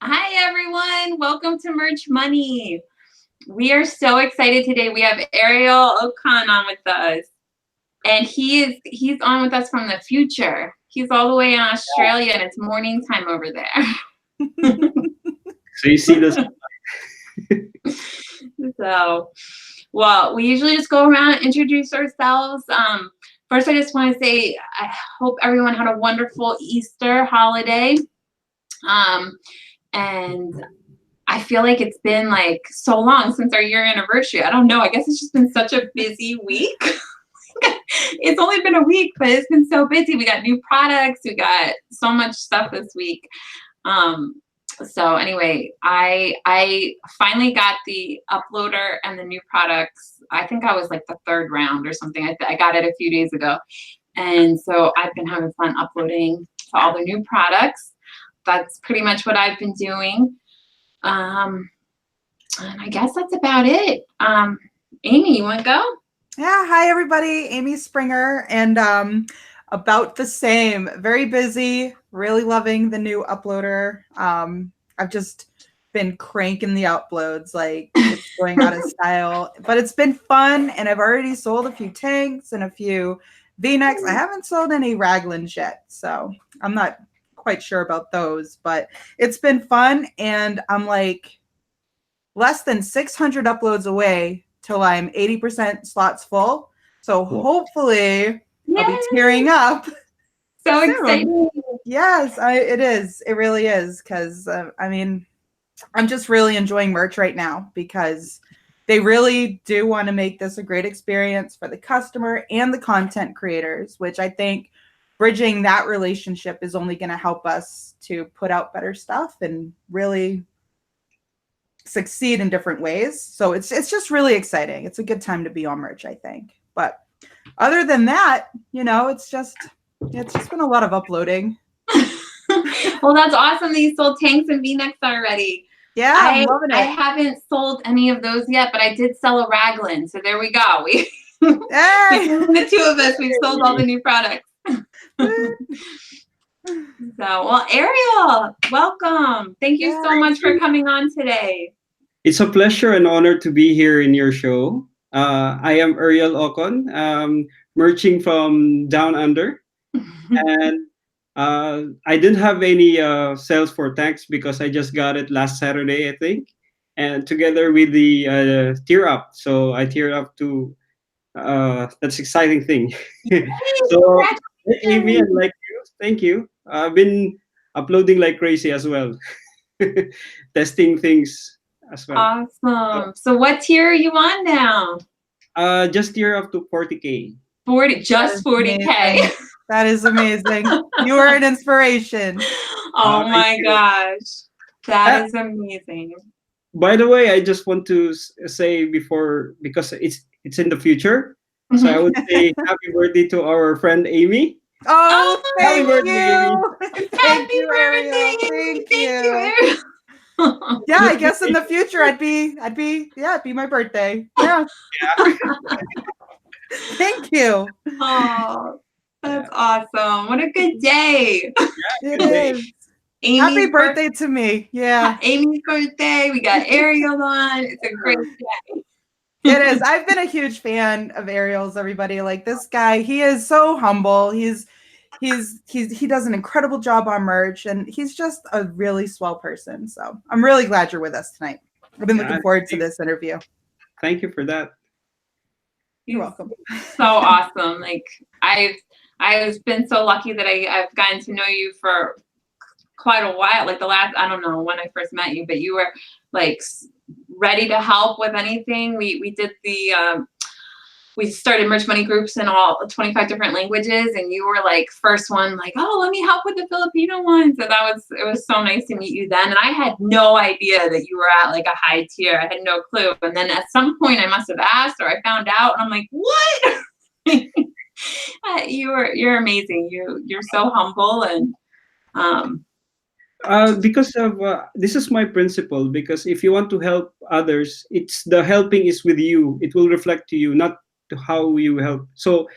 Hi, everyone. Welcome to Merch Money. We are so excited today. We have Ariel Ocon on with us, and he's on with us from the future. He's all the way in Australia, and it's morning time over there. So you see this. So, well, we usually just go around and introduce ourselves. First, I just want to say I hope everyone had a wonderful Easter holiday. And I feel like it's been like so long since our year anniversary. I don't know. I guess it's just been such a busy week. It's only been a week, but it's been so busy. We got new products. We got so much stuff this week. So anyway, I finally got the uploader and the new products. I think I was like the third round or something. I got it a few days ago. And so I've been having fun uploading to all the new products. That's pretty much what I've been doing. And I guess that's about it. Amy, you want to go? Yeah, hi everybody, Amy Springer, and about the same. Very busy, really loving the new uploader. I've just been cranking the uploads, like it's going out of style, but it's been fun, and I've already sold a few tanks and a few V-necks. I haven't sold any raglans yet, so I'm not quite sure about those, but it's been fun, and I'm like less than 600 uploads away till I'm 80% slots full. So hopefully I'll be tearing up. So exciting. Yes, it is. It really is. Because, I mean, I'm just really enjoying merch right now because they really do want to make this a great experience for the customer and the content creators, which I think bridging that relationship is only going to help us to put out better stuff and really succeed in different ways. So it's just really exciting. It's a good time to be on merch, I think. But other than that, you know, it's just been a lot of uploading. Well, that's awesome that you sold tanks and V-necks already. Yeah, I'm loving it. I haven't sold any of those yet, but I did sell a raglan. So there we go. The two of us, we've sold all the new products. So, well, Ariel, welcome. Thank you so much for coming on today. It's a pleasure and honor to be here in your show. I am Ariel Ocon, merching from Down Under. And I didn't have any sales for tanks because I just got it last Saturday, I think. And together with the tier up. So I tiered up to, that's exciting thing. So, Amy, and like you, thank you. I've been uploading like crazy as well, testing things as well. Awesome. So what tier are you on now? Just tier up to 40K. 40K. That is amazing. You are an inspiration. Oh my gosh. That is amazing. By the way, I just want to say before, because it's in the future. So I would say happy birthday to our friend Amy. Oh, thank you. Happy birthday. Thank you. Yeah, I guess in the future I'd be my birthday. Yeah. Thank you. Oh, that's awesome. What a good day. It is. Happy birthday to me. Yeah. Amy's birthday. We got Ariel on. It's a great day. It is. I've been a huge fan of Ariel's, everybody. Like this guy, he is so humble. He does an incredible job on merch, and he's just a really swell person. So I'm really glad you're with us tonight. I've been looking forward to this interview. Thank you for that. You're welcome. So awesome. Like I've been so lucky that I've gotten to know you for quite a while. Like I don't know when I first met you, but you were like ready to help with anything. We did we started merch money groups in all 25 different languages, and you were like first one, like, oh, let me help with the Filipino one. So it was so nice to meet you then. And I had no idea that you were at like a high tier. I had no clue. And then at some point I must have asked, or I found out, and I'm like, what? You're amazing. You're so humble, and because of this is my principle, because if you want to help others, it's the helping is with you. It will reflect to you, not to how you help. So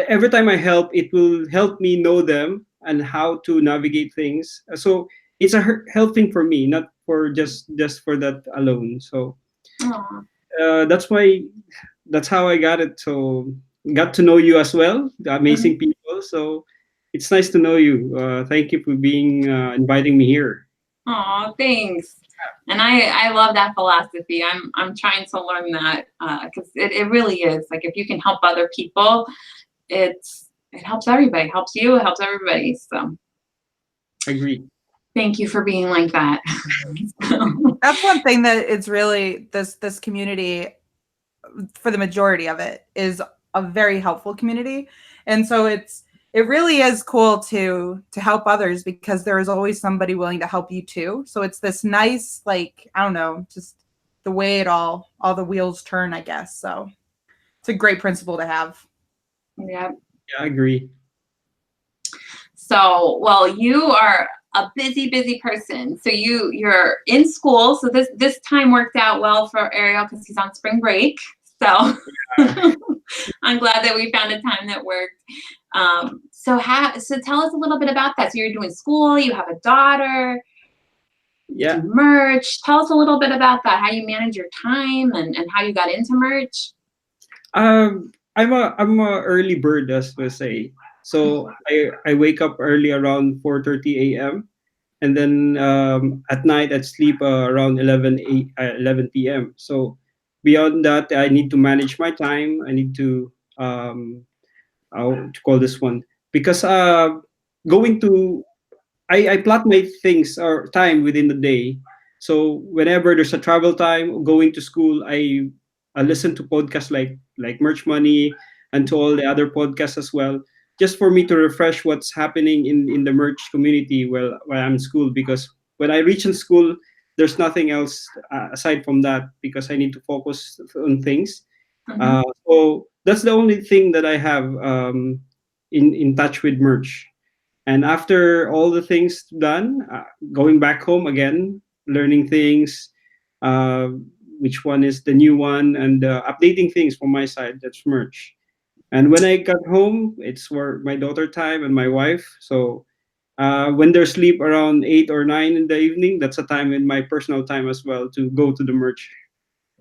every time I help, it will help me know them and how to navigate things. So it's a helping for me, not for just for that alone. So Aw. that's why that's how I got it. So got to know you as well, the Mhm. amazing people. So it's nice to know you. Thank you for being inviting me here. Aw, thanks. And I love that philosophy. I'm trying to learn that because it really is like if you can help other people, it helps everybody. It helps you. It helps everybody. So Agree. thank you for being like that. That's one thing that it's really this community, for the majority of it, is a very helpful community. And so it really is cool to help others because there is always somebody willing to help you too. So it's this nice, like, I don't know, just the way it all the wheels turn, I guess. So it's a great principle to have. Yeah. Yeah, I agree. So, well, you are a busy person. So you're in school. So this time worked out well for Ariel because he's on spring break. So I'm glad that we found a time that worked. So tell us a little bit about that. So you're doing school. You have a daughter. You Yeah. do merch. Tell us a little bit about that. How you manage your time and how you got into merch. I'm a early bird, as we say. So I wake up early around 4:30 a.m. and then at night I'd sleep around 11 p.m. So beyond that, I need to manage my time. I need to how to call this one, because going to I plot my things or time within the day. So whenever there's a travel time, going to school, I listen to podcasts like Merch Money and to all the other podcasts as well, just for me to refresh what's happening in the merch community while I'm in school. Because when I reach in school, there's nothing else aside from that because I need to focus on things. Mhm. So that's the only thing that I have in touch with merch. And after all the things done, going back home again, learning things, uh, which one is the new one, and updating things from my side. That's merch. And when I got home, it's for my daughter time and my wife. So when they sleep around 8 or 9 in the evening, that's a time in my personal time as well to go to the merch.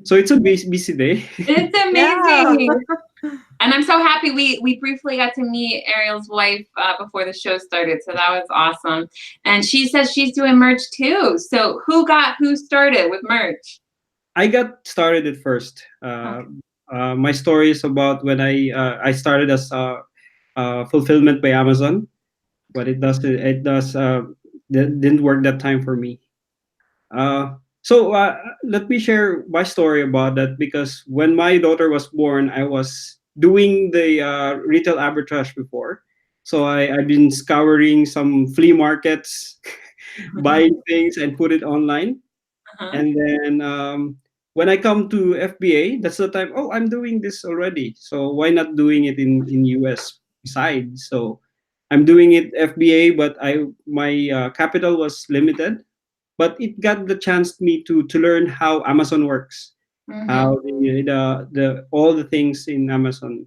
So it's a busy day. It's Yeah. amazing. And I'm so happy we briefly got to meet Ariel's wife before the show started. So that was awesome. And she says she's doing merch too. So who started with merch? I got started at first. Okay. My story is about when I started as fulfillment by Amazon, but didn't work that time for me. So let me share my story about that, because when my daughter was born, I was doing the retail arbitrage before. So I've been scouring some flea markets, buying things and put it online. Uh-huh. And then when I come to FBA, that's the time. Oh, I'm doing this already. So why not doing it in US side? So I'm doing it FBA, but my capital was limited. But it got the chance me to learn how Amazon works, Mm-hmm. how the all the things in Amazon.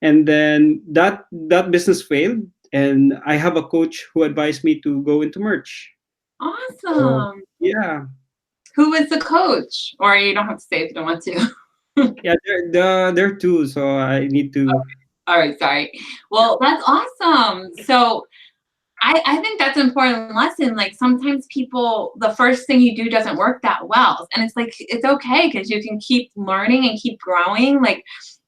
And then that business failed, and I have a coach who advised me to go into merch. So Awesome. yeah. Who was the coach? Or you don't have to say if you don't want to. Yeah, there too. So I need to. All right, sorry. Well, that's awesome. So I think that's an important lesson. Like sometimes people, the first thing you do doesn't work that well. And it's like, it's okay because you can keep learning and keep growing. Like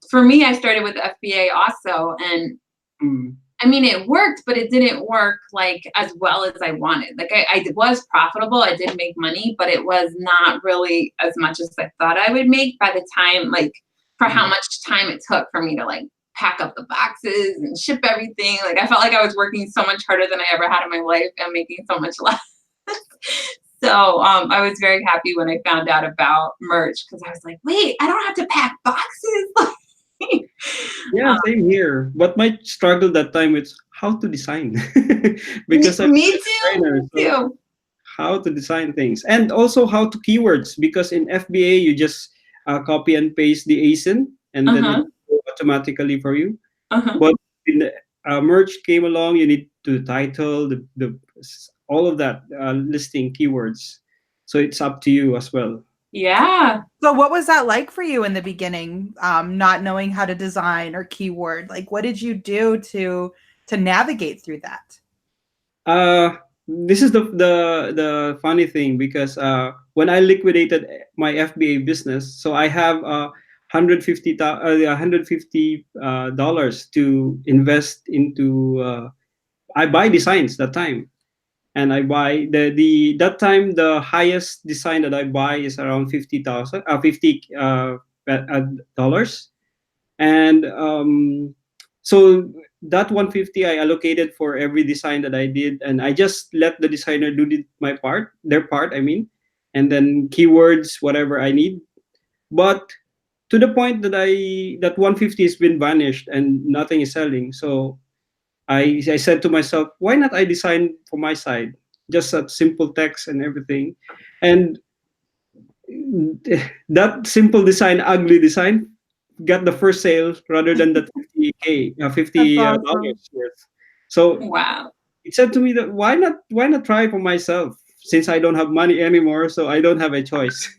for me, I started with FBA also. And Mm, I mean, it worked, but it didn't work like as well as I wanted. Like I was profitable. I did make money, but it was not really as much as I thought I would make by the time, like for how mm. much time it took for me to like pack up the boxes and ship everything. Like I felt like I was working so much harder than I ever had in my life and making so much less. So I was very happy when I found out about merch because I was like, wait, I don't have to pack boxes. Yeah, same here. But my struggle that time is how to design, because I'm Me a too. designer. Me So too. how to design things, and also how to keywords, because in FBA you just copy and paste the ASIN, and then it Uh-huh. will automatically for you. Uh-huh. But in the merch came along, you need to title the all of that, listing keywords. So it's up to you as well. Yeah. So what was that like for you in the beginning, not knowing how to design or keyword? Like, what did you do to navigate through that? This is the funny thing, because when I liquidated my FBA business, so I have $150 to invest into. I buy designs that time, and I buy the that time the highest design that I buy is around 50 dollars. And so that 150 I allocated for every design that I did, and I just let the designer do their part, I mean, and then keywords, whatever I need. But to the point that that 150 has been vanished and nothing is selling. So I said to myself, why not I design for my side, just a simple text and everything. And that simple design, ugly design, got the first sale rather than the 50K, That's $50 awesome. worth. So Wow. it said to me that why not try for myself, since I don't have money anymore, so I don't have a choice.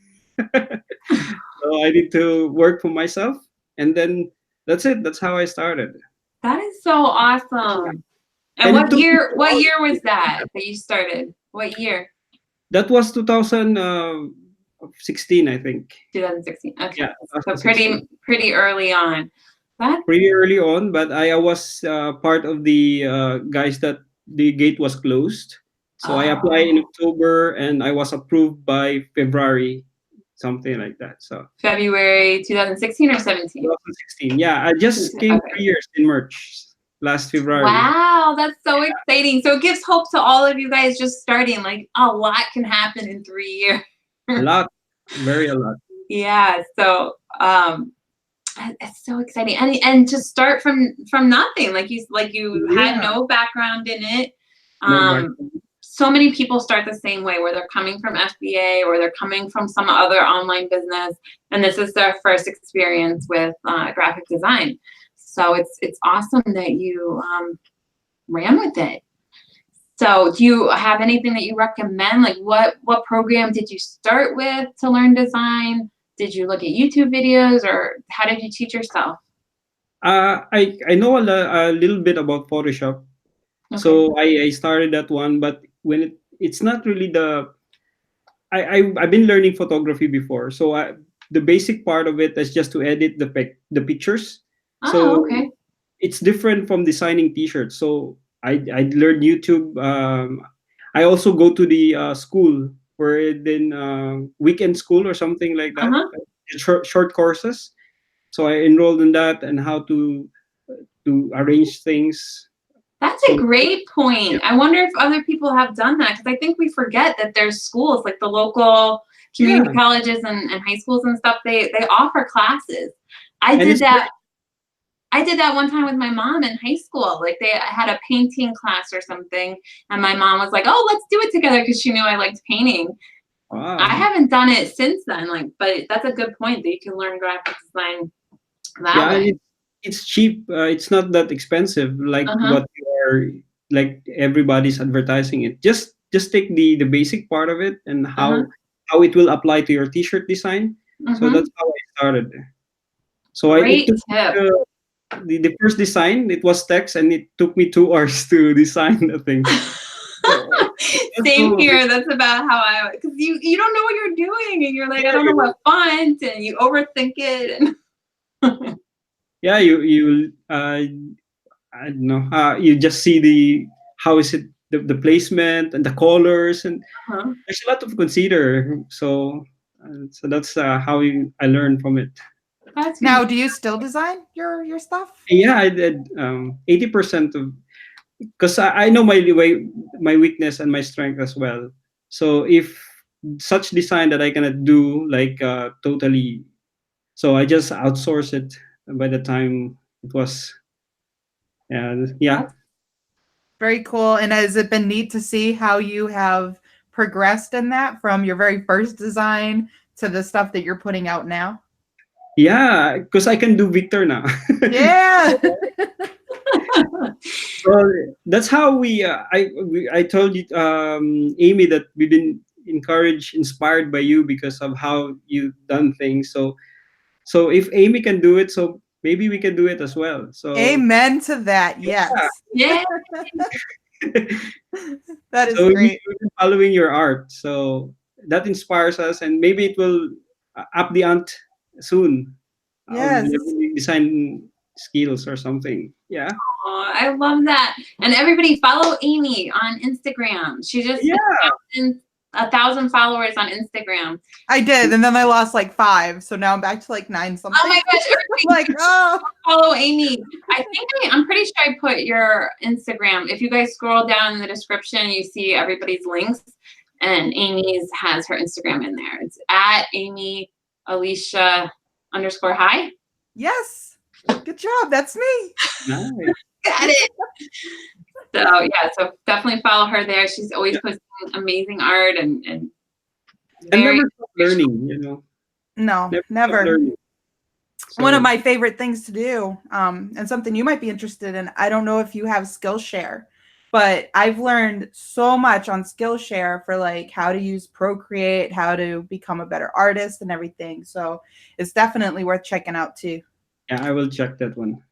So I need to work for myself, and then that's it. That's how I started. That is so awesome. And And it what took me year? What year was that you started? What year? that was 2016, I think. 2016. Okay. Yeah, So 2016. pretty early on. That Pretty early on, but I was part of the guys that the gate was closed. So I applied in oh, October and I was approved by February, something like that. So February 2016 or 17? 2016. Yeah, I just came Okay. 3 years in March last February. Wow, that's so exciting. So it gives hope to all of you guys just starting. Like a lot can happen in 3 years. A lot, very a lot. Yeah. So it's so exciting. And to start from nothing, like you had Yeah, no background in it. no back. So many people start the same way, where they're coming from FBA or they're coming from some other online business, and this is their first experience with graphic design. So it's awesome that you ran with it. So do you have anything that you recommend? Like what program did you start with to learn design? Did you look at YouTube videos, or how did you teach yourself? I know a little bit about Photoshop, Okay. so I started that one. But when it's not really the I've been learning photography before, so the basic part of it is just to edit the pictures. Oh, So okay. it's different from designing T-shirts. So I learned YouTube. I also go to the school, where then weekend school or something like that, Uh-huh. short courses. So I enrolled in that, and how to arrange things. That's a So great yeah, point. I wonder if other people have done that, because I think we forget that there's schools, like the local community yeah, colleges and high schools and stuff. They offer classes. I and did it's that. I did that one time with my mom in high school. Like they had a painting class or something, and my mom was like, "Oh, let's do it together," because she knew I liked painting. I wow. haven't done it since then. Like, but that's a good point that you can learn graphic design that Yeah, and way. it's cheap. It's not that expensive like Uh-huh. what you are, like everybody's advertising it. Just take the basic part of it, and Uh-huh. how it will apply to your T-shirt design. So Mm-hmm. that's how I started. So it Great took me, tip. the first design. It was text, and it took me 2 hours to design the thing. So that's Same so here. That's about how because you don't know what you're doing, and you're like, I yeah, don't know what font, and you overthink it. And yeah, you I don't know. You just see the how is it the placement and the colors, and uh-huh. there's a lot to consider. So that's how I learned from it. That's Now, do you still design your stuff? Yeah, I did 80% of, because I know my weakness and my strength as well. So if such design that I cannot do like totally, so I just outsource it by the time it was. Yeah. that's Very cool. And has it been neat to see how you have progressed in that from your very first design to the stuff that you're putting out now? Yeah, because I can do Victor now. Yeah. Well, that's how I told you, Amy, that we've been encouraged, inspired by you because of how you've done things. So if Amy can do it, so maybe we can do it as well. So Amen to that. Yes. Yeah. That is so great. we've been following your art, so that inspires us, and maybe it will up the ante soon. Yes. Design skills or something. Yeah. Oh, I love that. And everybody follow Amy on Instagram. She just Yeah. hit 1,000 followers on Instagram. I did, and then I lost like 5, so now I'm back to like 9 something. Oh my gosh, everybody Like, oh, follow Amy. I'm pretty sure I put your Instagram. If you guys scroll down in the description, you see everybody's links, and Amy's has her Instagram in there. It's at Amy Alicia _hi. yes. Good job. That's me. Nice. Got it. So yeah, so definitely follow her there. She's always posting amazing art and And very never stop learning, you know. No, Stop never. learning. One of So- my favorite things to do, and something you might be interested in. I don't know if you have Skillshare, but I've learned so much on Skillshare for like how to use Procreate, how to become a better artist and everything. So it's definitely worth checking out too. Yeah, I will check that one.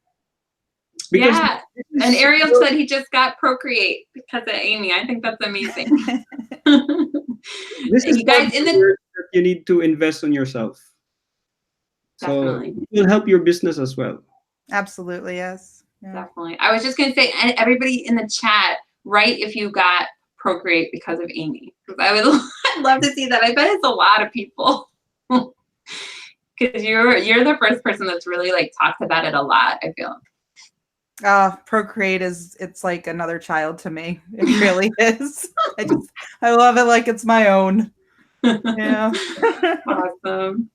yeah. this is And Ariel so- said he just got Procreate because of Amy. I think that's amazing. this is You guys in the that you need to invest on yourself. So Definitely. it will help your business as well. Absolutely, yes. Yeah. Definitely. I was just gonna say, and everybody in the chat, write if you got Procreate because of Amy. Because I'd love to see that. I bet it's a lot of people. Because you're the first person that's really like talked about it a lot, I feel. Procreate it's like another child to me. It really is. I love it like it's my own. Yeah. Awesome.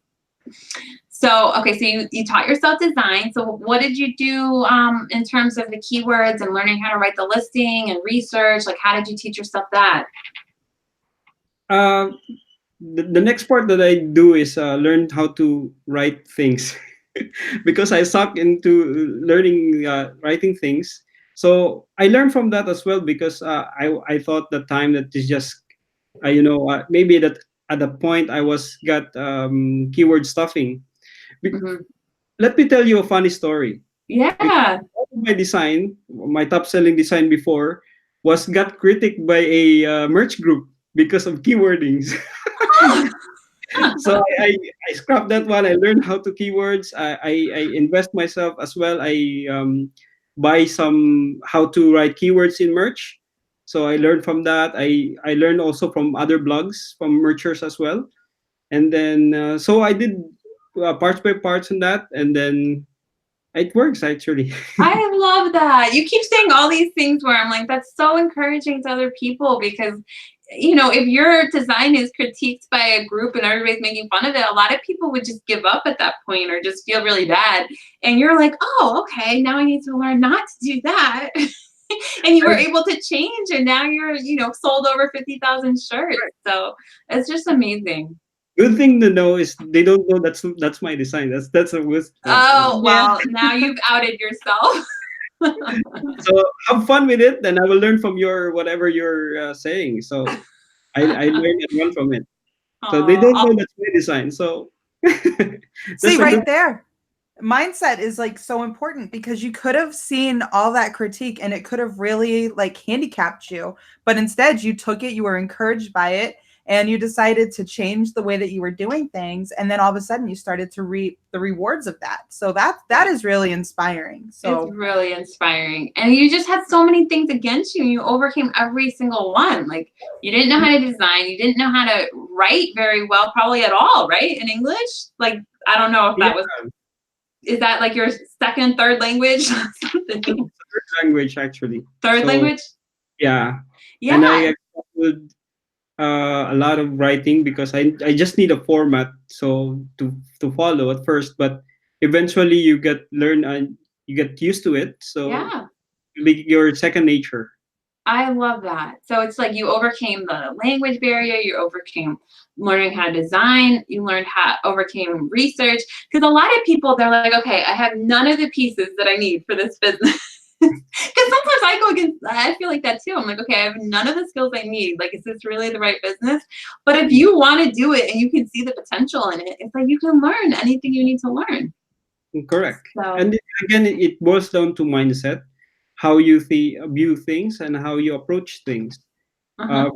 So, okay, so you taught yourself design. So what did you do in terms of the keywords and learning how to write the listing and research? Like, how did you teach yourself that? The next part that I do is learn how to write things because I suck into learning writing things. So I learned from that as well because I thought the time that is just maybe that at the point I was got keyword stuffing. Mhm. Let me tell you a funny story. Yeah. My design, my top selling design before, was got critiqued by a merch group because of keywordings. So I scrapped that one. I learned how to keywords. I invest myself as well. I buy some how to write keywords in merch. So I learned from that. I learned also from other blogs from merchers as well. And then so I did parts by parts on that, and then it works actually. I love that. You keep saying all these things where I'm like, that's so encouraging to other people because, you know, if your design is critiqued by a group and everybody's making fun of it, a lot of people would just give up at that point or just feel really bad. And you're like, oh, okay, now I need to learn not to do that. And you were able to change, and now you're, you know, sold over 50,000 shirts. So it's just amazing. Good thing to know is they don't know that's my design. That's a wisdom. Oh, well, now you've outed yourself. So have fun with it, then I will learn from your whatever you're saying. So I learned and run from it. So they don't know that's my design. So See, a right good- there. Mindset is like so important because you could have seen all that critique and it could have really like handicapped you. But instead you took it, you were encouraged by it, and you decided to change the way that you were doing things. And then all of a sudden you started to reap the rewards of that. So that is really inspiring. So it's really inspiring. And you just had so many things against you and you overcame every single one. Like you didn't know how to design, you didn't know how to write very well, probably at all, right? In English? Like, I don't know if that was, is that like your second, third language? third language actually. Third So, language? Yeah. Yeah. And I accepted a lot of writing because I just need a format so to follow at first, but eventually you get used to it. So Yeah. it'll be your second nature. I love that. So it's like you overcame the language barrier, you overcame learning how to design, you learned how overcame research. Because a lot of people, they're like, okay, I have none of the pieces that I need for this business. sometimes I go against, I feel like that too. I'm like, okay, I have none of the skills I need. Like, is this really the right business? But if you want to do it and you can see the potential in it, it's like you can learn anything you need to learn. Correct. So, And again, it boils down to mindset, how you view things and how you approach things. Because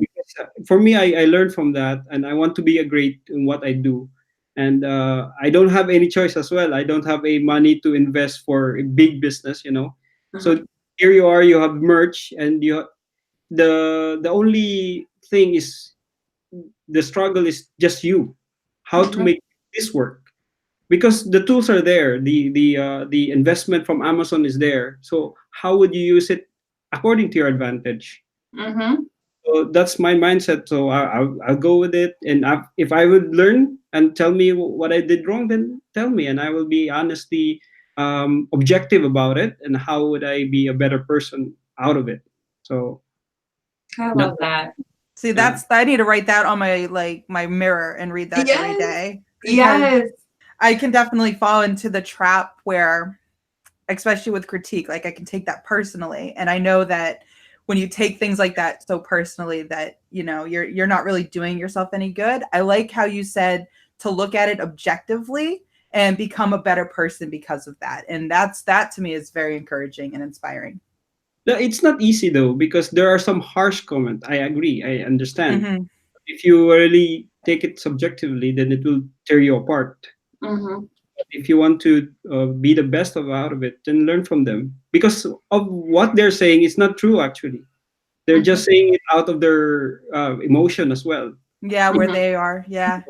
for me, I learned from that, and I want to be a great in what I do. And I don't have any choice as well. I don't have a money to invest for a big business, you know. So here you are, you have merch, and the only thing is the struggle is just you, how to make this work, because the tools are there, the investment from Amazon is there. So how would you use it according to your advantage? So that's my mindset. So I'll go with it. And if I would learn and tell me what I did wrong, then tell me, and I will be honestly objective about it. And how would I be a better person out of it? So I love that. See, I need to write that on my mirror and read that every day. Yes. I can definitely fall into the trap where, especially with critique, like I can take that personally, and I know that when you take things like that so personally, that you're not really doing yourself any good. I like how you said to look at it objectively and become a better person because of that, and that to me is very encouraging and inspiring. No, it's not easy though, because there are some harsh comments. I agree, I understand. If you really take it subjectively, then it will tear you apart. If you want to be the best out of it, then learn from them, because of what they're saying is not true. Actually, they're just saying it out of their emotion as well. Yeah, where they are. Yeah,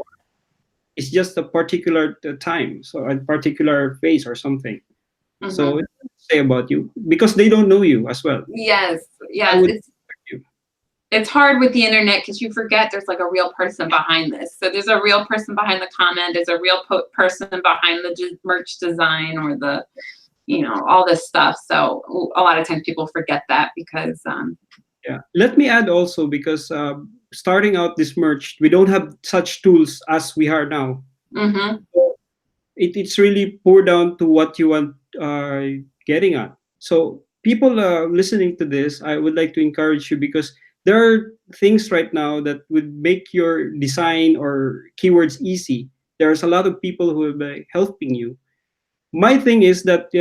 it's just a particular time, so a particular phase or something. So it say about you, because they don't know you as well. Yes. It's hard with the internet because you forget there's like a real person behind this. So there's a real person behind the comment. There's a real person behind the merch design or the, all this stuff. So a lot of times people forget that because. Yeah. Let me add also, because starting out this merch, we don't have such tools as we are now. So it's really poured down to what you want getting at. So people listening to this, I would like to encourage you, because there are things right now that would make your design or keywords easy. There's a lot of people who will be helping you. My thing is that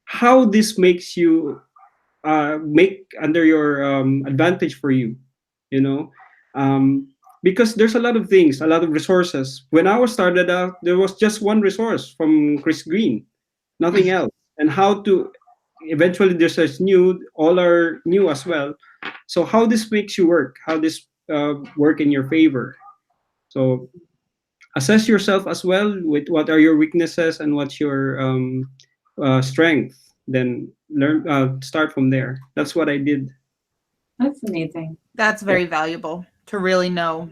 how this makes you make under your advantage for you, because there's a lot of things, a lot of resources. When I was started out, there was just one resource from Greene, nothing else. And how to eventually there's a all are new as well. So how this makes you work, how this work in your favor. So assess yourself as well with what are your weaknesses and what's your strength. Then start from there. That's what I did. That's amazing. That's very valuable to really know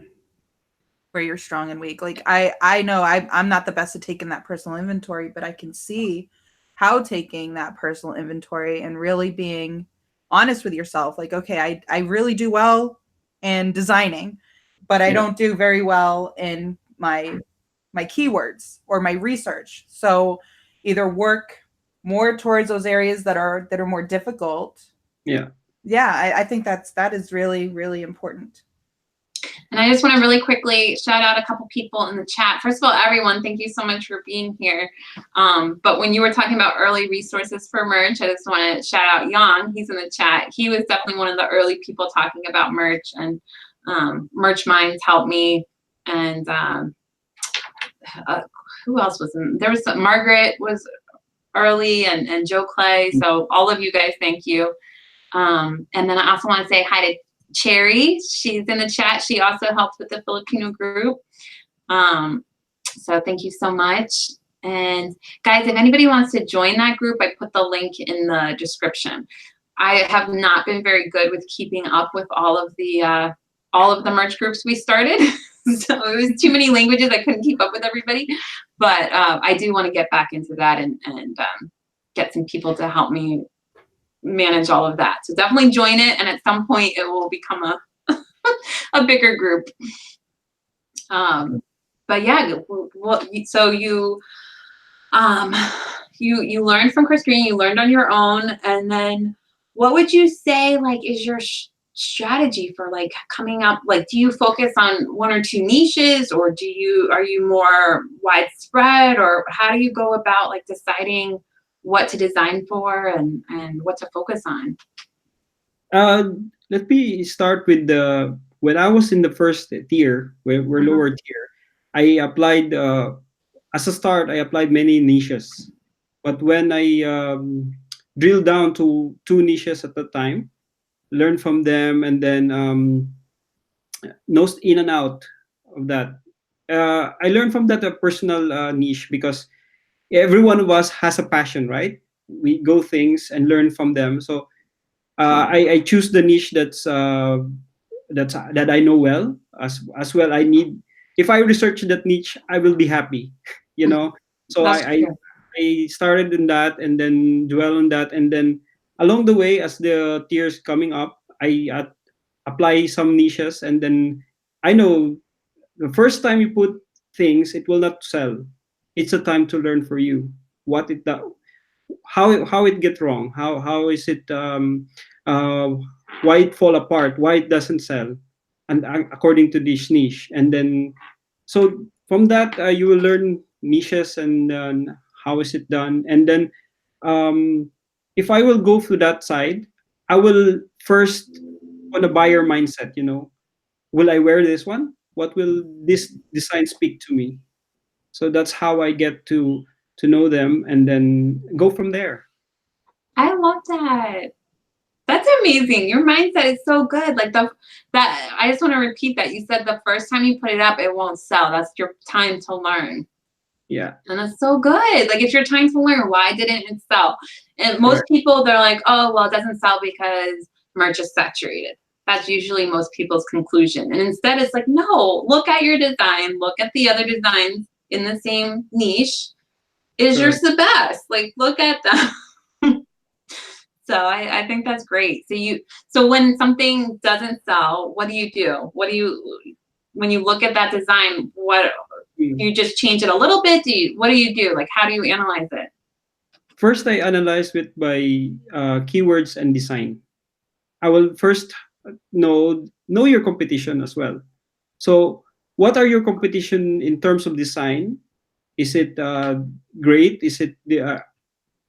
where you're strong and weak. Like I know I'm not the best at taking that personal inventory, but I can see how taking that personal inventory and really being honest with yourself, like, okay, I really do well in designing, but I don't do very well in my keywords or my research. So either work more towards those areas that are more difficult. I think that is really, really important. And I just want to really quickly shout out a couple people in the chat. First of all, everyone, thank you so much for being here. But when you were talking about early resources for merch, I just want to shout out Yang. He's in the chat. He was definitely one of the early people talking about merch, and Merch Minds helped me. And who else was in? There was Margaret was early, and Joe Clay. So all of you guys, thank you. And then I also want to say hi to Cherry. She's in the chat. She also helps with the Filipino group. So thank you so much. And guys, if anybody wants to join that group, I put the link in the description. I have not been very good with keeping up with all of the merch groups we started. So it was too many languages. I couldn't keep up with everybody. But I do want to get back into that and get some people to help me manage all of that. So definitely join it, and at some point it will become a bigger group. But yeah, so you learned from Greene, you learned on your own, and then what would you say like is your strategy for like coming up? Like, do you focus on one or two niches, or are you more widespread, or how do you go about like deciding what to design for and what to focus on? Uh, Let me start with the when I was in the first tier, where we're Uh-huh. lower tier. I applied as a start. I applied many niches, but when I drilled down to two niches at the time, learned from them, and then nosed in and out of that. I learned from that a personal niche because every one of us has a passion, right? We go things and learn from them. So I choose the niche that I know well as well. I need if I research that niche, I will be happy, you know. So That's true. I started in that and then dwell on that, and then along the way as the tiers coming up, I apply some niches, and then I know the first time you put things, it will not sell. It's a time to learn for you what it does, how it get wrong, how is it uh, why it fall apart, why it doesn't sell, and according to this niche, and then so from that you will learn niches and how is it done, and then um, if I will go through that side, I will first on a buyer mindset, will I wear this one? What will this design speak to me? So that's how I get to know them and then go from there. I love that. That's amazing. Your mindset is so good. Like that I just want to repeat that. You said the first time you put it up, it won't sell. That's your time to learn. Yeah. And that's so good. Like it's your time to learn. Why didn't it sell? And most Correct. people, they're like, oh, well, it doesn't sell because merch is saturated. That's usually most people's conclusion. And instead it's like, no, look at your design, look at the other designs in the same niche. Is yours Correct. the best? Like look at them. So I think that's great. So when something doesn't sell, what do you do? When you look at that design, what Mm. you just change it a little bit? What do you do? Like how do you analyze it? First, I analyze it by keywords and design. I will first know your competition as well. So, what are your competition in terms of design? Is it great? Is it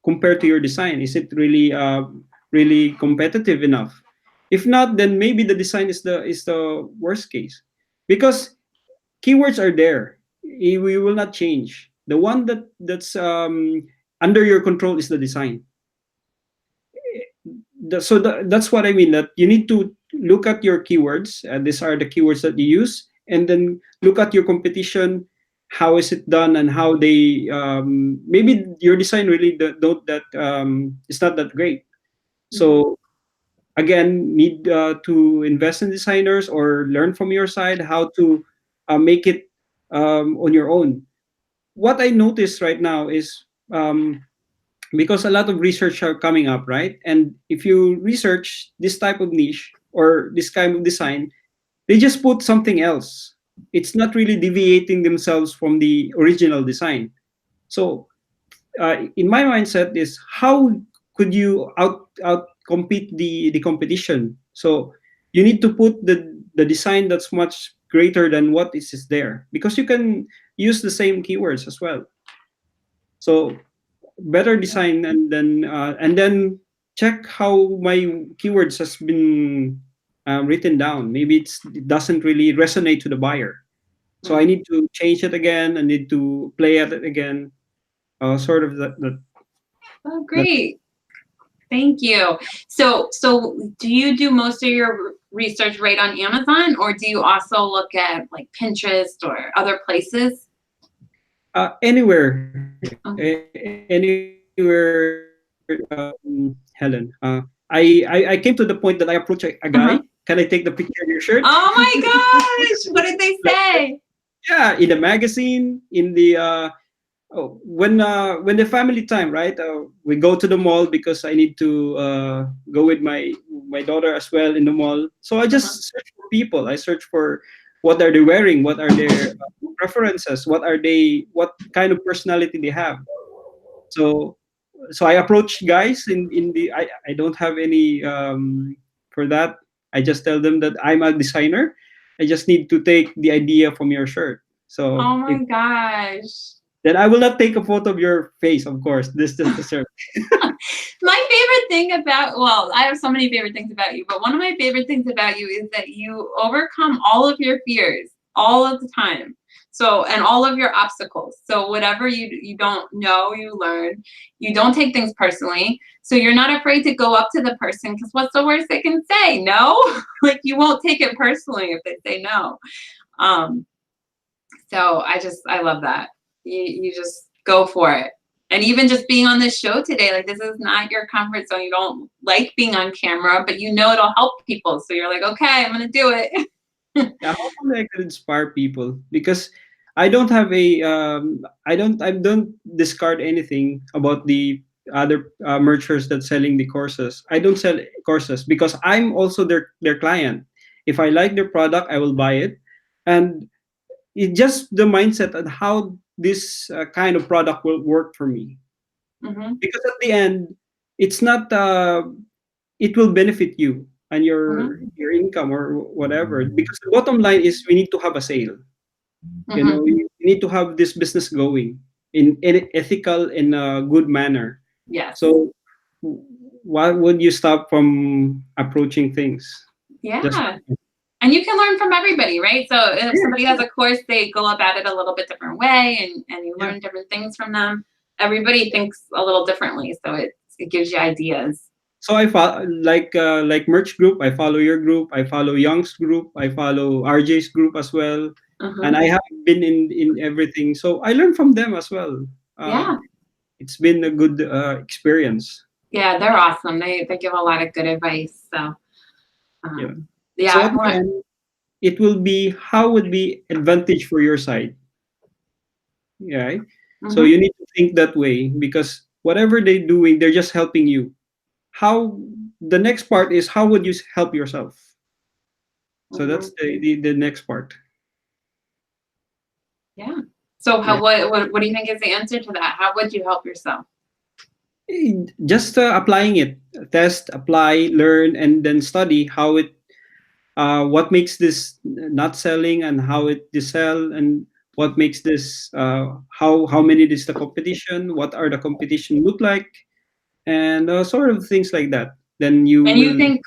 compared to your design? Is it really competitive enough? If not, then maybe the design is the worst case, because keywords are there. We will not change. The one that's under your control is the design. That's what I mean. That you need to look at your keywords. These are the keywords that you use, and then look at your competition. How is it done, and how they maybe your design really don't that it's not that great. So again, need to invest in designers or learn from your side how to make it on your own. What I notice right now is because a lot of research are coming up, right? And if you research this type of niche or this kind of design, they just put something else. It's not really deviating themselves from the original design. So in my mindset is how could you out compete the competition? So you need to put the design that's much greater than what is there, because you can use the same keywords as well. So better design, and then check how my keywords has been written down. Maybe it doesn't really resonate to the buyer, so I need to change it again. I need to play at it again. Sort of Oh, that great. Thank you. So do you do most of your research right on Amazon, or do you also look at like Pinterest or other places? anywhere, Oh, anywhere, Helen. I came to the point that I approach a guy. uh-huh. Can I take the picture of your shirt? Oh my gosh, what did they say? Yeah, in the magazine, in the when the family time, right? We go to the mall because I need to go with my daughter as well in the mall. So I Uh-huh. just search for people. I search for what are they wearing, what are their preferences, what kind of personality they have. So so I approach guys in the I don't have any for that. I just tell them that I'm a designer. I just need to take the idea from your shirt. So Oh if my gosh. then I will not take a photo of your face, of course. This is the shirt. My favorite thing about, well, I have so many favorite things about you, but one of my favorite things about you is that you overcome all of your fears all of the time. So, and all of your obstacles. So whatever you don't know, you learn. You don't take things personally. So you're not afraid to go up to the person, because what's the worst they can say? No? Like, you won't take it personally if they say no. Um, so I love that. You just go for it. And even just being on this show today, like, this is not your comfort zone. You don't like being on camera, but you know it'll help people. So you're like, okay, I'm gonna do it. Yeah, hopefully I can inspire people because I don't have a I don't discard anything about the other merchants that selling the courses. I don't sell courses because I'm also their client. If I like their product, I will buy it, and it just the mindset and how this kind of product will work for me. Hmm. Because at the end, it's not it will benefit you and Hmm. your income or whatever. Because the bottom line is we need to have a sale. You Hmm. know, you need to have this business going in ethical in a good manner. Yes. So why would you stop from approaching things? Just Yeah. And you can learn from everybody, right? So if yeah, somebody has a course, they go about it a little bit different way, and you yeah. learn different things from them. Everybody thinks a little differently, so it gives you ideas. So I follow like merch group. I follow your group. I follow Young's group. I follow RJ's group as well, and Uh-huh. I have been in everything. So I learn from them as well. Yeah. It's been a good experience. Yeah, they're awesome. They give a lot of good advice. So Yeah. yeah, So at I've the learned. end, it will be how would be advantage for your side. Yeah. Right? So Hmm. you need to think that way because whatever they're doing, they're just helping you. How the next part is how would you help yourself? So Hmm. that's the next part. Yeah. So Yeah. what do you think is the answer to that? How would you help yourself? Just applying it, test, apply, learn, and then study how it what makes this not selling and how it is sell and what makes this how many is the competition, what are the competition look like, and sort of things like that. Then you And you will think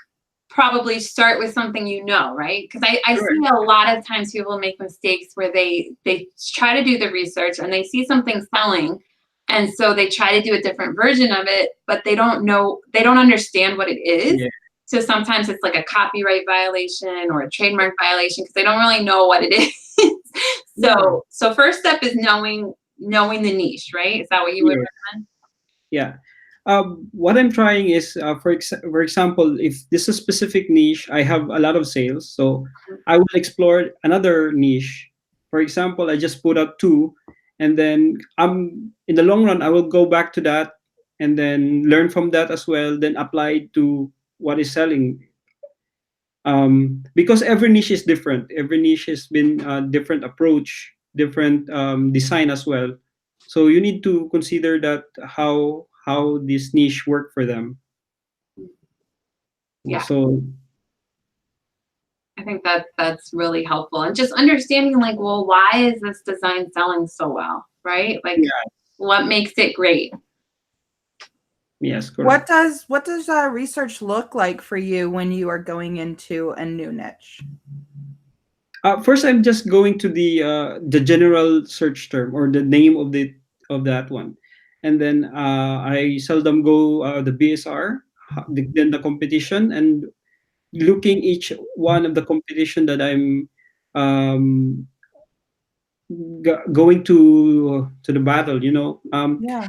probably start with something you know, right? Because I see correct. a lot of times people make mistakes where they try to do the research and they see something selling, and so they try to do a different version of it, but they don't know, they don't understand what it is. Yeah, So sometimes it's like a copyright violation or a trademark violation because they don't really know what it is. yeah, So first step is knowing the niche, right? Is that what you would yes, recommend? yeah. What I'm trying is, for example, if this is a specific niche, I have a lot of sales, so I will explore another niche. For example, I just put out two, and then in the long run, I will go back to that and then learn from that as well, then apply to what is selling. Because every niche is different. Every niche has been a different approach, different design as well. So you need to consider that how this niche work for them. Yeah. So I think that's really helpful. And just understanding, like, well, why is this design selling so well, right? Like, yeah, what makes it great? yes, correct. What does research look like for you when you are going into a new niche? First, I'm just going to the general search term or the name of that one, and then I seldom go the BSR, then the competition, and looking each one of the competition that I'm um, going to the battle. Yeah.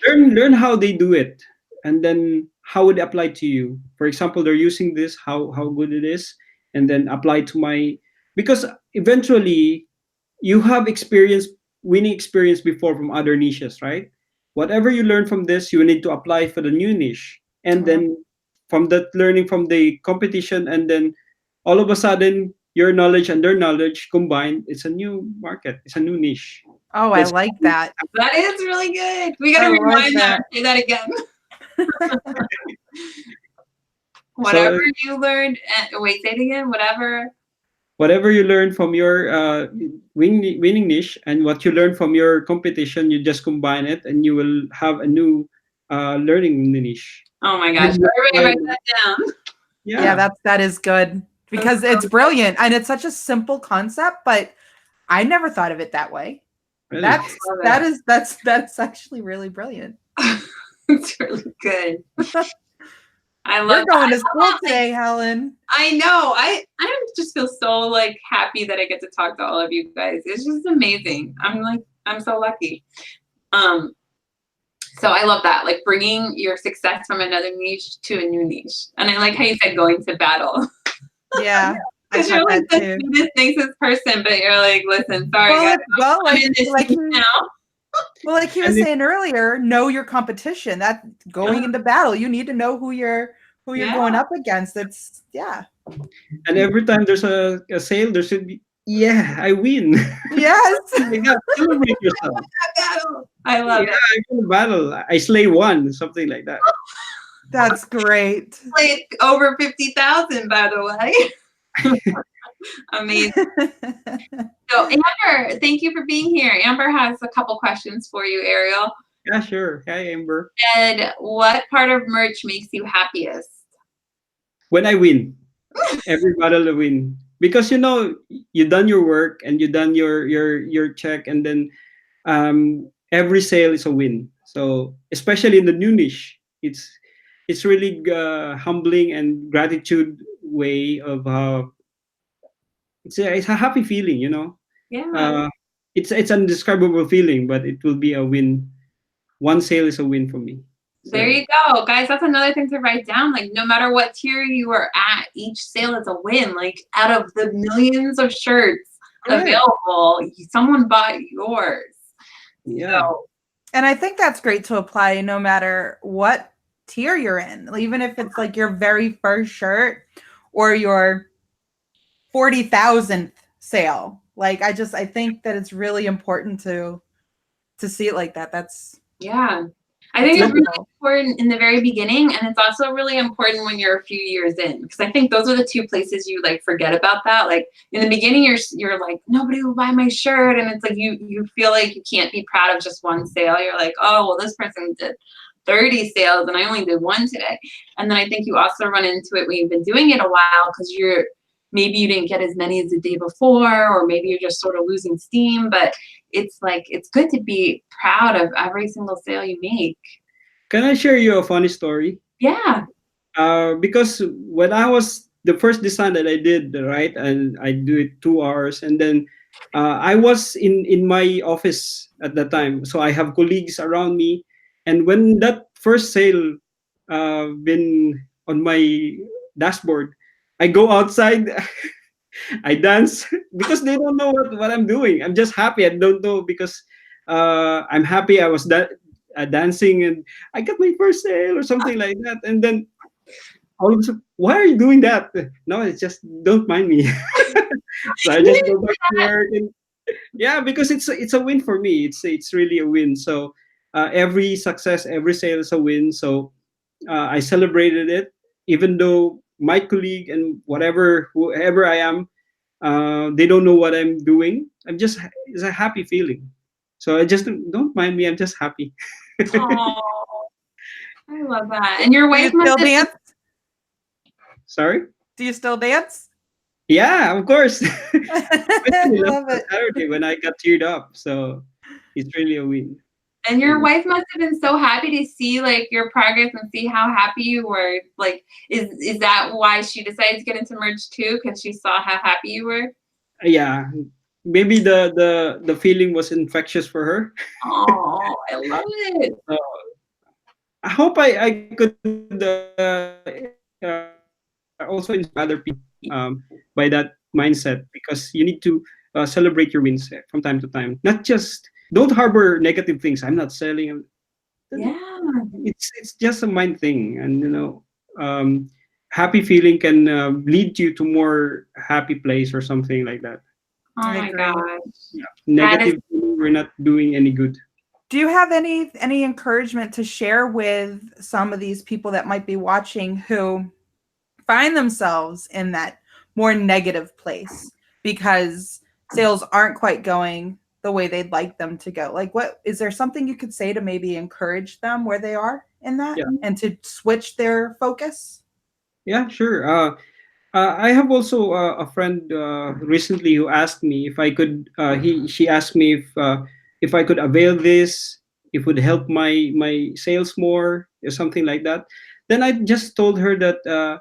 Learn how they do it, and then how would it apply to you. For example, they're using this, how good it is, and then apply to my because eventually you have experience winning experience before from other niches, right? Whatever you learn from this, you need to apply for the new niche, and Mhm. then from that learning from the competition, and then all of a sudden your knowledge and their knowledge combined, it's a new market, it's a new niche. Oh, I like that. That is really good. We gotta I like rewind that. that. Say that again. So Whatever you learned. Wait, say it again. whatever you learn from your winning niche and what you learn from your competition, you just combine it, and you will have a new learning in the niche. Oh my gosh. And that's Everybody why- write that down. Yeah, that is good because it's brilliant and it's such a simple concept, but I never thought of it that way. Really. That's actually really brilliant. It's really good. I love We're going that. to school today, Helen. I know. I just feel so like happy that I get to talk to all of you guys. It's just amazing. I'm so lucky. So I love that, like bringing your success from another niche to a new niche. And I like how you said going to battle. Yeah. Because you're like the sweetest, nicest person, but you're like, listen, sorry guys. I'm in this niche now. Well, like he was saying earlier, know your competition. That going into battle, you need to know who you're going up against. It's And every time there's a sale, there should be I win. Yes. You got to celebrate yourself. I love it. I win a battle. I slay one, something like that. That's great. Played over 50,000, by the way. Amazing. So Amber, thank you for being here. Amber has a couple questions for you, Ariel. Yeah, sure. Hi, Amber. And what part of merch makes you happiest? When I win, every battle I win, because you done your work and you done your check, and then every sale is a win. So especially in the new niche, it's really humbling and gratitude way of it's a happy feeling, Yeah. It's indescribable feeling, but it will be a win. One sale is a win for me. So, there you go, guys. That's another thing to write down. Like, no matter what tier you are at, each sale is a win. Like, out of the millions of shirts available, someone bought yours. Yeah. So, and I think that's great to apply no matter what tier you're in. Even if it's like your very first shirt or your 40,000th sale. Like I think that it's really important to see it like that. I think it's really important in the very beginning, and it's also really important when you're a few years in, because I think those are the two places you like forget about that. Like in the beginning, you're like, nobody will buy my shirt, and it's like you feel like you can't be proud of just one sale. You're like, oh well, this person did 30 sales and I only did one today. And then I think you also run into it when you've been doing it a while, because maybe you didn't get as many as the day before, or maybe you're just sort of losing steam. But it's like, it's good to be proud of every single sale you make. Can I share you a funny story? Yeah. Because when I was the first design that I did, right, and I do it 2 hours, and then I was in my office at that time, so I have colleagues around me, and when that first sale been on my dashboard, I go outside. I dance because they don't know what I'm doing. I'm just happy. I don't know, because I'm happy. I was dancing and I got my first sale or something like that. And then all of a sudden, why are you doing that? No, it's just, don't mind me. So I just go back to work. And yeah, because it's a win for me. It's really a win. So every success, every sale is a win. So I celebrated it, even though my colleague and whoever I am, they don't know what I'm doing. It's a happy feeling. So I just don't mind me. I'm just happy. Oh, I love that. And your wife Do you still dance? Sorry? Do you still dance? Yeah, of course. I love it. Saturday when I got teared up. So it's really a win. And your wife must have been so happy to see like your progress and see how happy you were. Like, is that why she decided to get into merch too? Because she saw how happy you were? Yeah. Maybe the feeling was infectious for her. Oh, I love it. I hope I could also inspire other people by that mindset, because you need to celebrate your wins from time to time. Not just, don't harbor negative things. I'm not selling. Yeah. It's just a mind thing, and happy feeling can lead you to more happy place or something like that. Oh I my agree. gosh. Yeah. That is Negative, we're not doing any good. Do you have any encouragement to share with some of these people that might be watching who find themselves in that more negative place because sales aren't quite going the way they'd like them to go? Like, what is there something you could say to maybe encourage them where they are in that Yeah. and to switch their focus? Yeah, sure. I have also a friend recently who asked me if I could. She asked me if I could avail this, if it would help my sales more or something like that. Then I just told her that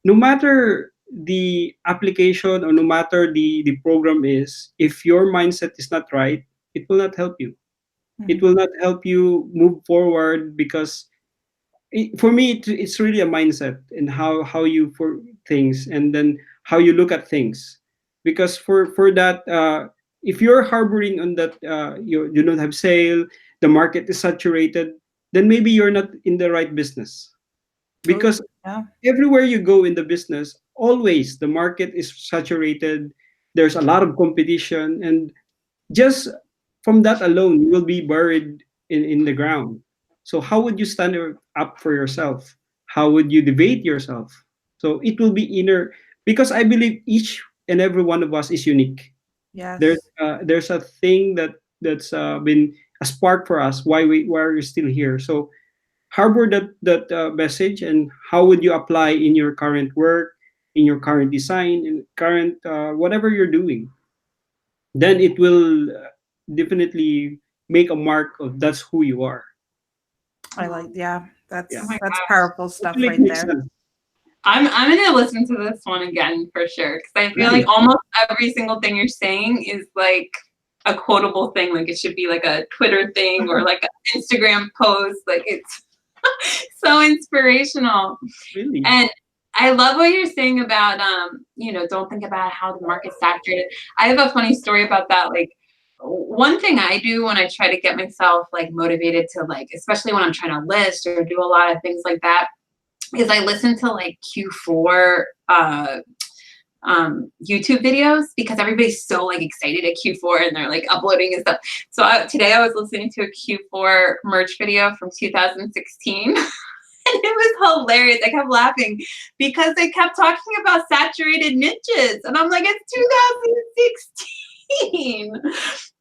no matter the application or no matter the program is, if your mindset is not right, it will not help you. It will not help you move forward because for me it's really a mindset and how you for things and then how you look at things, because for that if you're harboring on that you don't have sale, the market is saturated, then maybe you're not in the right business, Oh, because yeah. everywhere you go in the business, always the market is saturated, there's a lot of competition, and just from that alone you will be buried in the ground. So how would you stand up for yourself? How would you debate yourself? So it will be inner, because I believe each and every one of us is unique. Yes. There's a thing that's been a spark for us why we're still here. So harbor that message, and how would you apply in your current work, in your current design, in current whatever you're doing, then it will definitely make a mark of that's who you are. I like, yeah, Yeah, oh my that's gosh. powerful stuff hopefully it right makes there. sense. I'm gonna listen to this one again for sure, because I feel Right. like almost every single thing you're saying is like a quotable thing. Like it should be like a Twitter thing or like an Instagram post. Like it's so inspirational. Really. And I love what you're saying about don't think about how the market's saturated. I have a funny story about that. Like one thing I do when I try to get myself like motivated to like, especially when I'm trying to list or do a lot of things like that, is I listen to like Q4 YouTube videos, because everybody's so like excited at Q4 and they're like uploading and stuff. So today I was listening to a Q4 merch video from 2016. And it was hilarious. I kept laughing because they kept talking about saturated niches. And I'm like, it's 2016.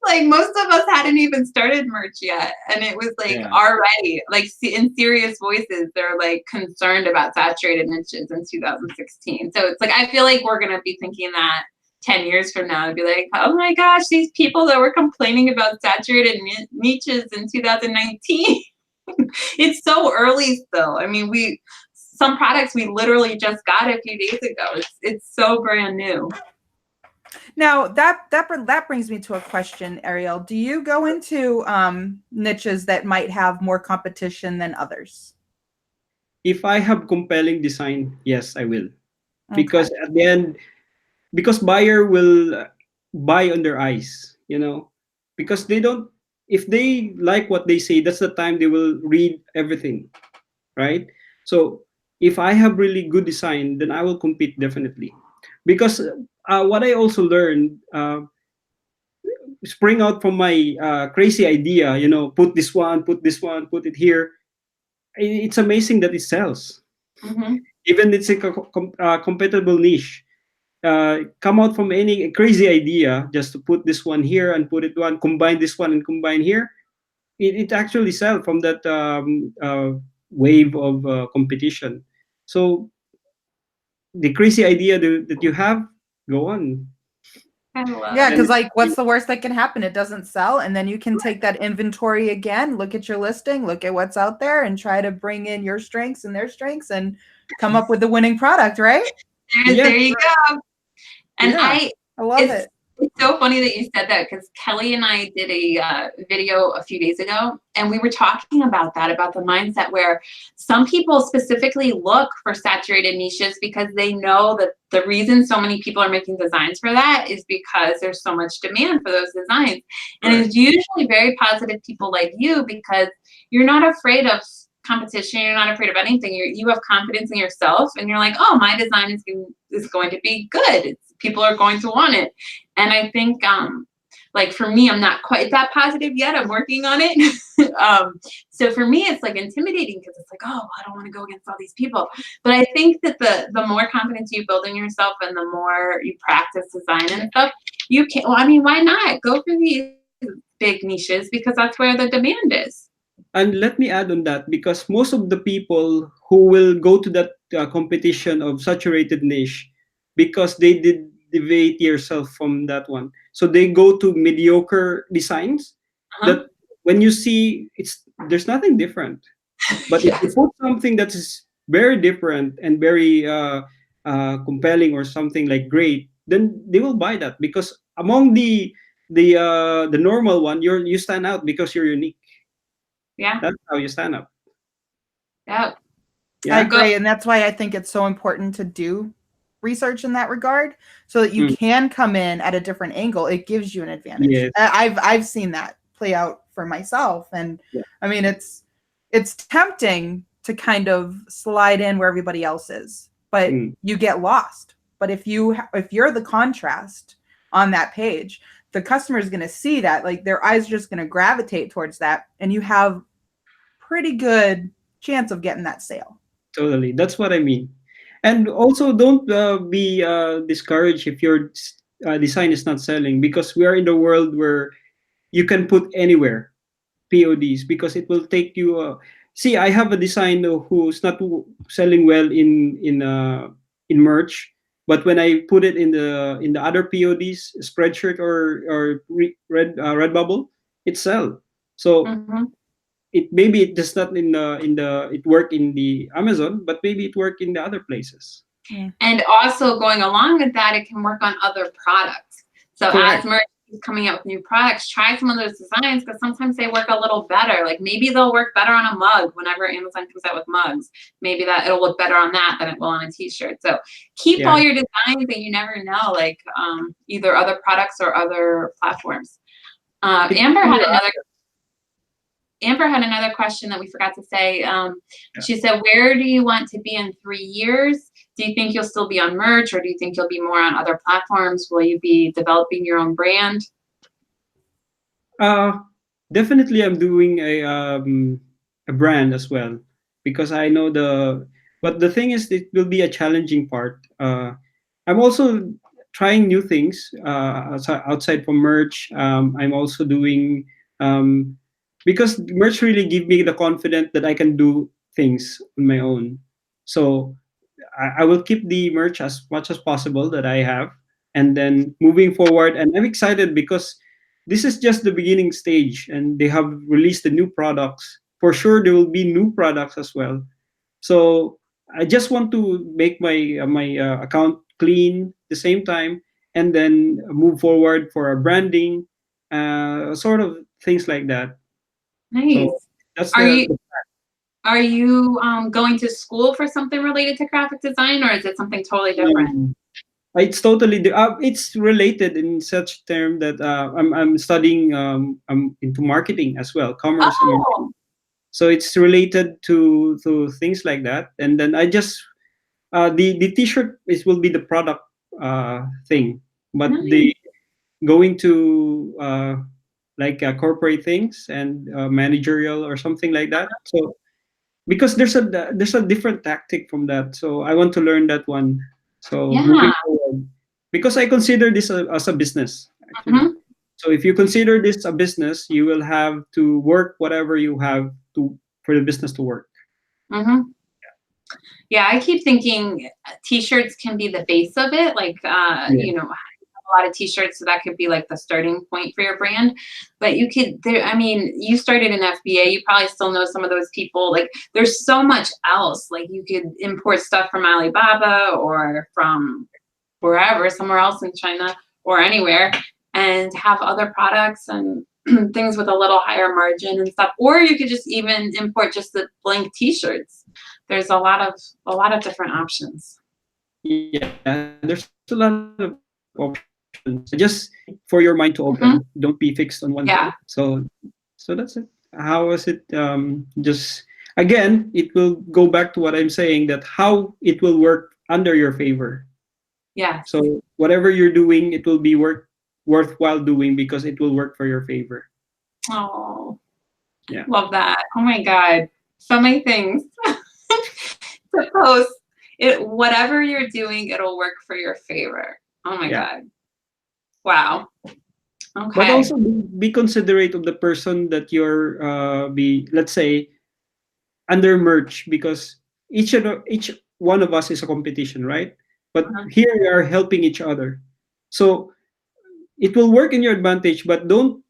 Like most of us hadn't even started merch yet. And it was like Yeah. already, like in serious voices, they're like concerned about saturated niches in 2016. So it's like, I feel like we're going to be thinking that 10 years from now to be like, oh my gosh, these people that were complaining about saturated niches in 2019. It's so early still. I mean, some products we literally just got a few days ago. It's so brand new. Now that brings me to a question, Ariel. Do you go into niches that might have more competition than others? If I have compelling design, yes, I will. Okay. Because at the end, because buyer will buy on their eyes, because they don't, if they like what they say, that's the time they will read everything, right? So if I have really good design, then I will compete definitely, because what I also learned, spring out from my crazy idea, put this one, put it here. It's amazing that it sells. Mm-hmm. Even it's a compatible niche. Come out from any crazy idea just to put this one here and put it one, combine this one and combine here. It actually sell from that wave of competition. So the crazy idea that you have, go on. I love Yeah, it. because like, what's the worst that can happen? It doesn't sell, and then you can take that inventory again, look at your listing, look at what's out there, and try to bring in your strengths and their strengths, and come up with the winning product, right? There, Yeah, there you go. And Yeah, I love it. it's so funny that you said that, because Kelly and I did a video a few days ago, and we were talking about that, about the mindset where some people specifically look for saturated niches because they know that the reason so many people are making designs for that is because there's so much demand for those designs. And right. it's usually very positive people like you, because you're not afraid of competition, you're not afraid of anything. You have confidence in yourself, and you're like, oh, my design is going to be good. people are going to want it. And I think, like for me, I'm not quite that positive yet. I'm working on it. So for me, it's like intimidating because it's like, oh, I don't want to go against all these people. But I think that the more confidence you build in yourself and the more you practice design and stuff, you can, well, I mean, why not go for these big niches, because that's where the demand is. And let me add on that, because most of the people who will go to that competition of saturated niche, because they did deviate yourself from that one, so they go to mediocre designs that when you see, there's nothing different. But if you Yes. put something that is very different and very compelling or something like great, then they will buy that, because among the normal one, you stand out because you're unique. Yeah. That's how you stand up. Yeah. I Yeah. agree. And that's why I think it's so important to do research in that regard, so that you Mm. can come in at a different angle. It gives you an advantage. Yes. I've seen that play out for myself. And Yeah. I mean, it's tempting to kind of slide in where everybody else is, but you get lost. But if you're the contrast on that page, the customer is going to see that, like their eyes are just going to gravitate towards that, and you have pretty good chance of getting that sale. Totally. That's what I mean. And also, don't be discouraged if your design is not selling, because we are in the world where you can put anywhere PODs, because it will take you. See, I have a design who's not selling well in merch, but when I put it in the other PODs, Spreadshirt or Redbubble, it sell. So it maybe it does not in the it work in the Amazon, but maybe it work in the other places. And also going along with that, it can work on other products. So Correct. as merch is coming out with new products, try some of those designs, because sometimes they work a little better. Like maybe they'll work better on a mug. Whenever Amazon comes out with mugs, maybe that it'll look better on that than it will on a t-shirt. So keep all your designs, and you never know, like either other products or other platforms. Amber had another question that we forgot to say. She said, where do you want to be in 3 years? Do you think you'll still be on merch, or do you think you'll be more on other platforms? Will you be developing your own brand? Definitely, I'm doing a brand as well, because I know but the thing is, it will be a challenging part. I'm also trying new things outside from merch. I'm also doing because merch really give me the confidence that I can do things on my own. So I will keep the merch as much as possible that I have, and then moving forward. And I'm excited because this is just the beginning stage, and they have released the new products. For sure, there will be new products as well. So I just want to make my account clean at the same time, and then move forward for our branding, sort of things like that. Nice. So that's Are you going to school for something related to graphic design, or is it something totally different? It's totally it's related in such term that I'm studying I'm into marketing as well, commerce and marketing. So it's related to things like that. And then I just the t-shirt will be the product thing, but the going to like corporate things and managerial or something like that. So because there's a different tactic from that, so I want to learn that one. So moving forward, because I consider this as a business, actually. So if you consider this a business, you will have to work whatever you have to for the business to work. Yeah, I keep thinking t-shirts can be the base of it, like you know, a lot of t-shirts, so that could be like the starting point for your brand. But you could, I mean, you started in FBA, you probably still know some of those people. Like there's so much else. Like you could import stuff from Alibaba or from wherever, somewhere else in China or anywhere, and have other products and things with a little higher margin and stuff. Or you could just even import just the blank t-shirts. There's a lot of different options. Yeah, there's a lot of options. Just for your mind to open. Don't be fixed on one thing. So that's it. How is it? Just again, it will go back to what I'm saying, that how it will work under your favor. Yes. So whatever you're doing, it will be worthwhile doing because it will work for your favor. Oh, Yeah. love that. Oh my God. So many things to post. Whatever you're doing, it'll work for your favor. Oh my Yeah. God. Wow. But Okay. also be considerate of the person that you're let's say under merch, because each one of us is a competition, right? But Uh-huh. here we are helping each other. So it will work in your advantage, but don't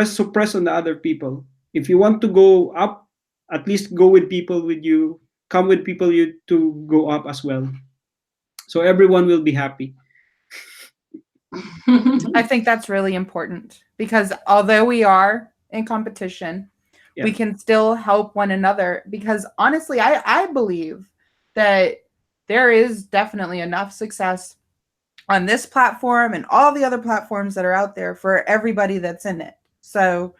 suppress on the other people. If you want to go up, at least go with people with you, come with people you to go up as well. So everyone will be happy. I think that's really important because although we are in competition, Yeah. we can still help one another. Because honestly, I believe that there is definitely enough success on this platform and all the other platforms that are out there for everybody that's in it. So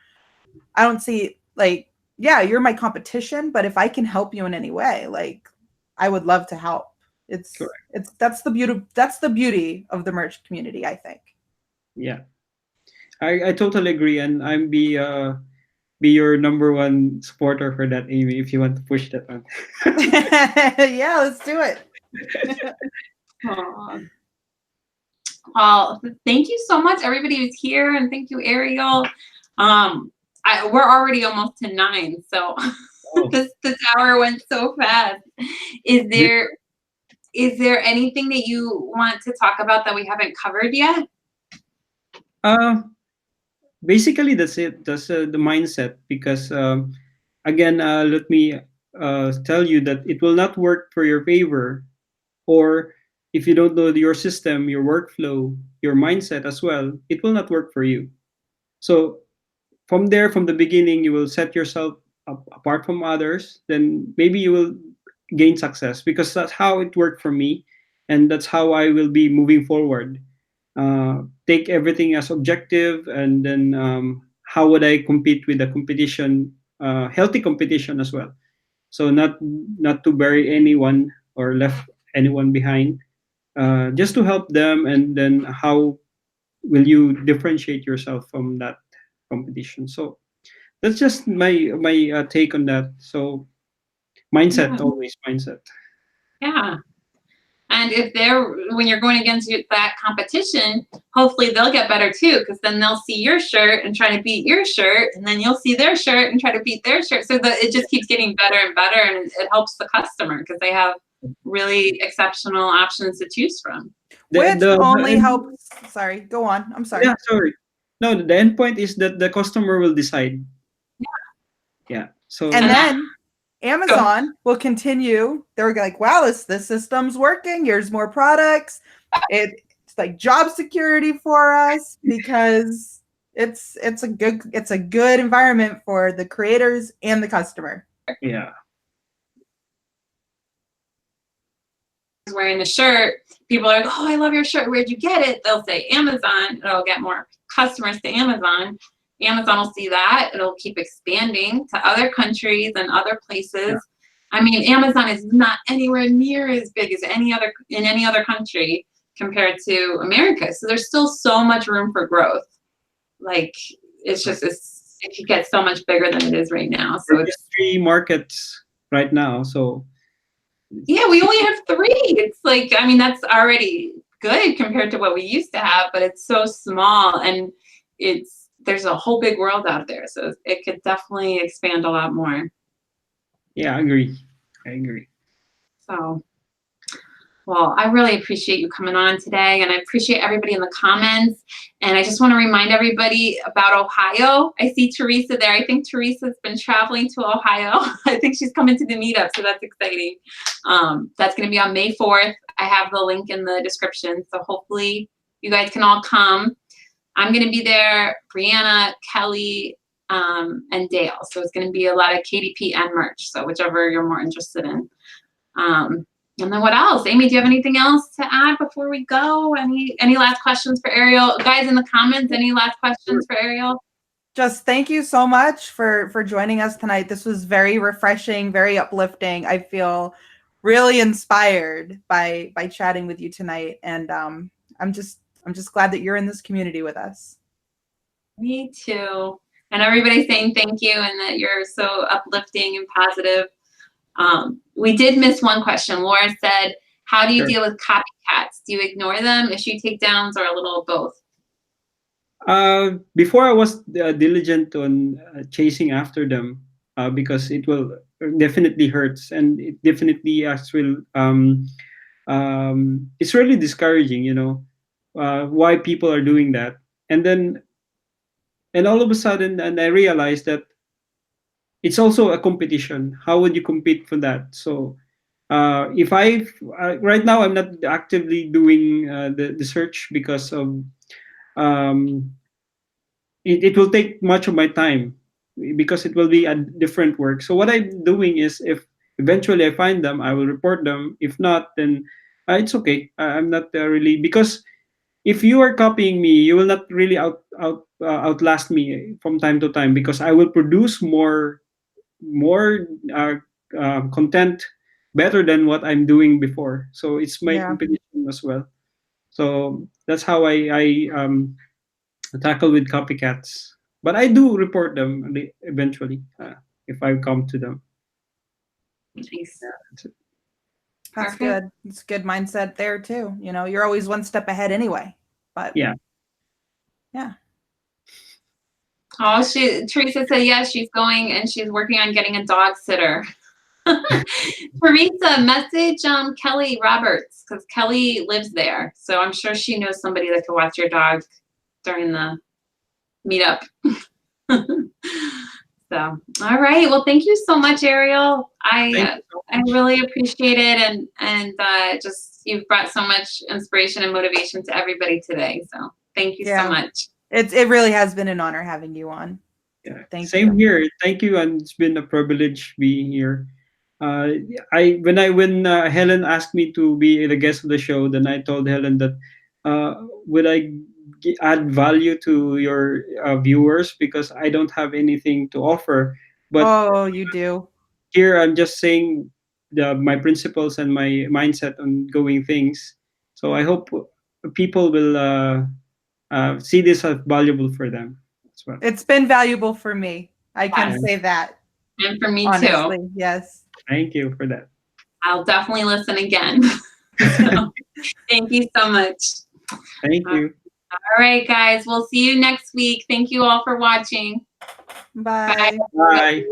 I don't see, like, yeah, you're my competition, but if I can help you in any way, like, I would love to help. Correct. That's the beauty of the merch community, I think. Yeah. I totally agree, and I'm be your number one supporter for that, Amy, if you want to push that on. Yeah, let's do it. Aw. Well, thank you so much, everybody who's here, and thank you, Ariel. We're already almost to 9, so Oh. this hour went so fast. Is there anything that you want to talk about that we haven't covered yet? Basically, that's it. That's the mindset. Because again, let me tell you that it will not work for your favor, or if you don't know your system, your workflow, your mindset as well, it will not work for you. So from there, from the beginning, you will set yourself apart from others. Then maybe you will gain success, because that's how it worked for me, and that's how I will be moving forward. Take everything as objective, and then how would I compete with the competition, healthy competition as well. So not to bury anyone or left anyone behind, just to help them, and then how will you differentiate yourself from that competition. So that's just my take on that. So mindset, Yeah. always mindset. Yeah. And when you're going against that competition, hopefully they'll get better too, because then they'll see your shirt and try to beat your shirt, and then you'll see their shirt and try to beat their shirt. So it just keeps getting better and better, and it helps the customer because they have really exceptional options to choose from. Which only helps. Sorry, go on. I'm sorry. Yeah, sorry. No, the end point is that the customer will decide. Yeah. So And then Amazon will continue. They're like, wow, this system's working. Here's more products. It's like job security for us because it's a good environment for the creators and the customer. yeah. Wearing the shirt, people are like, oh, I love your shirt. Where'd you get it? They'll say Amazon. It'll get more customers to Amazon. Amazon will see that. It'll keep expanding to other countries and other places. Yeah. I mean, Amazon is not anywhere near as big as any other country compared to America. So there's still so much room for growth. Like it could get so much bigger than it is right now. So there's 3 markets right now. So yeah, we only have 3. It's like, I mean, that's already good compared to what we used to have, but it's so small, and there's a whole big world out there. So it could definitely expand a lot more. Yeah, I agree. So, well, I really appreciate you coming on today, and I appreciate everybody in the comments. And I just want to remind everybody about Ohio. I see Teresa there. I think Teresa's been traveling to Ohio. I think she's coming to the meetup, so that's exciting. That's going to be on May 4th. I have the link in the description, so hopefully you guys can all come. I'm going to be there, Brianna, Kelly, and Dale. So it's going to be a lot of KDP and merch, so whichever you're more interested in. And then what else? Amy, do you have anything else to add before we go? Any last questions for Ariel? Guys in the comments, any last questions for Ariel? Just thank you so much for joining us tonight. This was very refreshing, very uplifting. I feel really inspired by chatting with you tonight, and I'm just glad that you're in this community with us. Me too. And everybody's saying thank you and that you're so uplifting and positive. We did miss one question. Laura said, how do you Sure. deal with copycats? Do you ignore them, issue takedowns, or a little of both? Before I was diligent on chasing after them because it will definitely hurts, and it definitely as will it's really discouraging, why people are doing that. And all of a sudden, and I realized that it's also a competition. How would you compete for that? So if I right now I'm not actively doing the search because of um, it will take much of my time because it will be a different work. So what I'm doing is, if eventually I find them, I will report them. If not, then it's okay. I'm not really, because if you are copying me, you will not really outlast me from time to time, because I will produce more content better than what I'm doing before. So it's my Yeah. competition as well. So that's how I tackle with copycats. But I do report them eventually if I come to them. Nice. That's it. That's Perfect. good. It's a good mindset there too. You're always one step ahead anyway. But Yeah. yeah. Oh, Teresa said yes, she's going and she's working on getting a dog sitter. Teresa, message Kelly Roberts, because Kelly lives there. So I'm sure she knows somebody that could watch your dog during the meetup. So, all right. Well, thank you so much, Ariel. I really appreciate it, and just you've brought so much inspiration and motivation to everybody today. So thank you so much. It really has been an honor having you on. Yeah. Thank you. Same here. Thank you, and it's been a privilege being here. When Helen asked me to be the guest of the show, then I told Helen that would I add value to your viewers, because I don't have anything to offer. But you do. here I'm just saying my principles and my mindset on going things. So I hope people will see this as valuable for them as well. It's been valuable for me. I can say that. And for me honestly, too. Yes. Thank you for that. I'll definitely listen again. So, thank you so much. Thank you. All right, guys. We'll see you next week. Thank you all for watching. Bye. Bye.